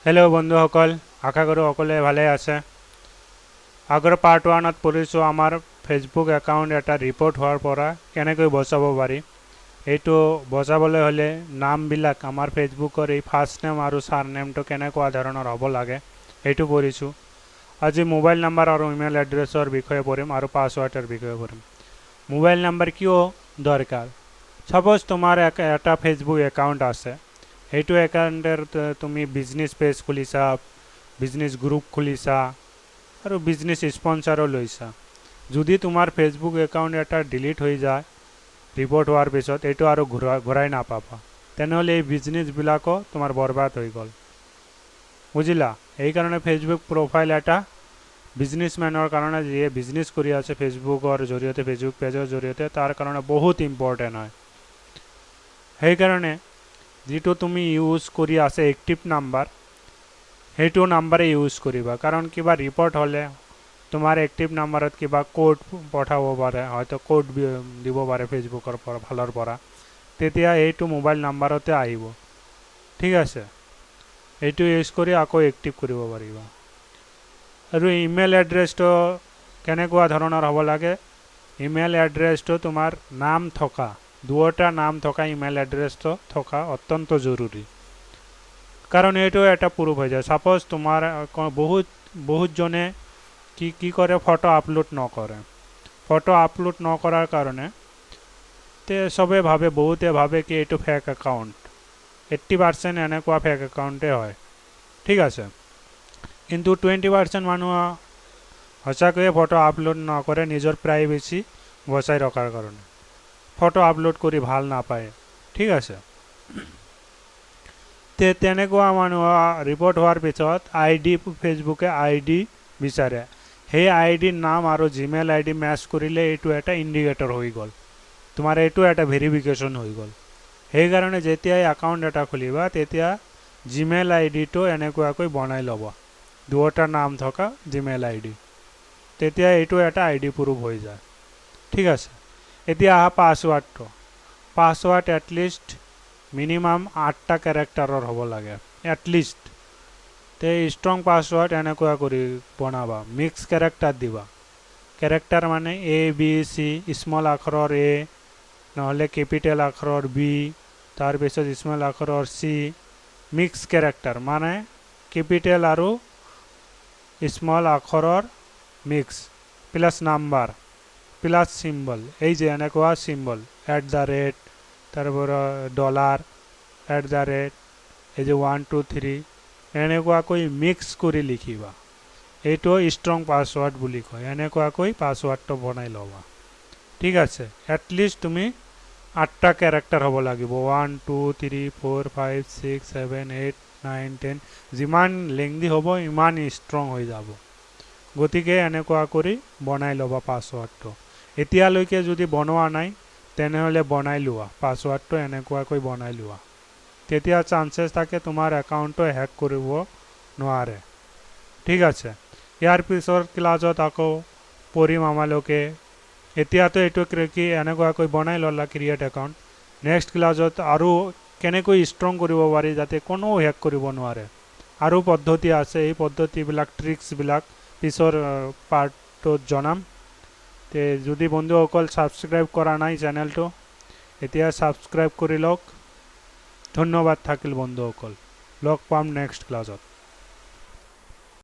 hello बंधुসকল आशा करो সকলে ভালে আছে আগৰ পাৰ্ট 1ত পঢ়িছো আমাৰ ফেসবুক একাউণ্ট এটা ৰিপোৰ্ট হোৱাৰ পৰা কেনেকৈ বচাব পাৰি এইটো বচাবলৈ হলে নামবিলাক আমাৰ ফেসবুকৰ এই ফাৰ্ষ্ট নেম আৰু সাৰনেমটো কেনেকুৱা ধৰণৰ হ'ব লাগে এইটো পঢ়িছো আজি মোবাইল নাম্বাৰ আৰু ইমেইল এড্ৰেছৰ বিষয়ে পঢ়িম আৰু পাছৱৰ্ডৰ বিষয়ে পঢ়িম মোবাইল নাম্বাৰ কিয় দৰকাৰ সাপোজ তোমাৰ এটা ফেসবুক একাউণ্ট আছে এইটো একাউণ্টৰ তুমি বিজনেস পেজ খুলিছা বিজনেস গ্ৰুপ খুলিছা আৰু বিজনেস স্পন্সৰো লৈছা যদি তোমাৰ ফেসবুক একাউণ্ট এটা ডিলিট হৈ যায় ৰিপোৰ্ট হোৱাৰ পিছত এইটো আৰু ঘূৰাই নাপাবা তেনেহলে এই বিজনেস বিলাকো তোমাৰ বৰবাদ হৈ গল বুজিলা এই কাৰণে ফেসবুক প্ৰফাইল এটা বিজনেসম্যানৰ কাৰণে যে বিজনেস কৰি আছে ফেসবুকৰ জৰিয়তে ফেসবুক পেজৰ জৰিয়তে তাৰ কাৰণে বহুত ইম্পৰ্টেন্ট হয় সেই কাৰণে যেটো তুমি ইউজ কৰি আছে এক্টিভ নাম্বাৰ হেটো নাম্বাৰে ইউজ কৰিবা কাৰণ কিবা ৰিপোৰ্ট হলে তোমাৰ এক্টিভ নাম্বাৰত কিবা কোড পঠাব পাৰে হয়তো কোড দিব পাৰে ফেসবুকৰ পৰা ভালৰ পৰা তেতিয়া এইটো মোবাইল নাম্বাৰতে আহিব ঠিক আছে এইটো ইউজ কৰি আকৌ এক্টিভ কৰিব পাৰিবা আৰু ইমেইল এড্ৰেছটো কেনেকুৱা ধৰণৰ হ'ব লাগে ইমেইল এড্ৰেছটো তোমাৰ নাম থকা দুটা নাম থকা ইমেইল এড্ৰেছটো থকা অত্যন্ত জৰুৰী কাৰণ এইটো এটা প্ৰুফ হৈ যায় সাপোজ তোমাৰ বহুত জনে কি কৰে ফটো আপলোড নকৰে ফটো আপলোড নকৰাৰ কাৰণে তে সবে ভাবে বহুতে ভাবে কি এইটো ফেক একাউণ্ট 80% এনেকুৱা ফেক একাউণ্টে হয় ঠিক আছে কিন্তু 20% মানুহ সঁচাকৈ ফটো আপলোড নকৰে নিজৰ প্ৰাইভেচি বচাই ৰখাৰ কাৰণে ফটো আপলোড কৰি ভাল নাপায় ঠিক আছে তেনেকুৱা মানুহ ৰিপোৰ্ট হোৱাৰ পিছত আইডি ফেসবুকে আইডি বিচাৰে সেই আইডিৰ নাম আৰু জিমেইল আইডি মেচ কৰিলে এইটো এটা ইন্ডিকেটৰ হৈ গল তোমাৰ এইটো এটা ভেৰিফিকেশন হৈ গল সেই কাৰণে যেতিয়া একাউণ্ট এটা খুলিবা তেতিয়া জিমেইল আইডিটো এনেকুৱাকৈ বনাই ল'বা দুটা নাম থকা জিমেইল আইডি তেতিয়া এইটো এটা আইডি প্ৰুফ হৈ যায় ঠিক আছে এতিয়া পাসওয়াৰ্ডটো পাসওয়াৰ্ড এটলিস্ট মিনিমাম 8টা ক্যাৰেক্টাৰৰ হ'ব লাগে এটলিস্ট তে স্ট্ৰং পাসওয়াৰ্ড এনেকুৱা কৰি বনাবা মিক্স ক্যাৰেক্টাৰ দিবা ক্যাৰেক্টাৰ মানে এ বি সি স্মল আখৰৰ এ নহলে ক্যাপিটাল আখৰৰ বি তাৰ পিছত স্মল আখৰৰ সি মিক্স ক্যাৰেক্টাৰ মানে ক্যাপিটাল আৰু স্মল আখৰৰ mix plus number plus symbol এই যে এনেকুৱা সিম্বল @ তাৰপৰ ডলাৰ @ এই যে 1 2 3 এনেকুৱাকৈ মিক্স কৰি লিখিবা এইটো স্ট্ৰং পাসওয়াৰ্ড বুলি কয় এনেকুৱাকৈ পাসওয়ার্ডটো বনাই লবা ঠিক আছে এটলিস্ট তুমি 8টা ক্যারেক্টার হ'ব লাগিব 1 2 3 4 5 6 7 8 9 10 যিমান লেংদি হ'ব ইমান স্ট্ৰং হৈ যাব গতিকে এনেকুৱা কৰি বনাই লবা পাসওয়াৰ্ডটো এতিয়ালৈকে যদি বনোৱা নাই তেনেহলে বনাই লোৱা পাসওয়াৰ্ডটো এনেকুৱাকৈ বনাই লোৱা তেতিয়া চান্সেস থাকে তোমাৰ একাউণ্টটো হ্যাক কৰিব নোৱাৰে ঠিক আছে ইয়াৰ পিছৰ ক্লাছত আকৌ পঢ়িম আমালোকে এতিয়াতো এইটো কি এনেকুৱাকৈ বনাই ললা ক্ৰিয়েট একাউণ্ট নেক্সট ক্লাছত আৰু কেনেকৈ ষ্ট্ৰং কৰিব পাৰি যাতে কোনো হ্যাক কৰিব নোৱাৰে আৰু পদ্ধতি আছে এই পদ্ধতিবিলাক ট্ৰিক্সবিলাক পিছৰ পাৰ্টত জনাম তে যদি বন্ধুসকল সাবস্ক্ৰাইব কৰা নাই চ্যানেলটো এতিয়া সাবস্ক্ৰাইব কৰি লওক ধন্যবাদ থাকিল বন্ধুসকল লগ পাম নেক্সট ক্লাছত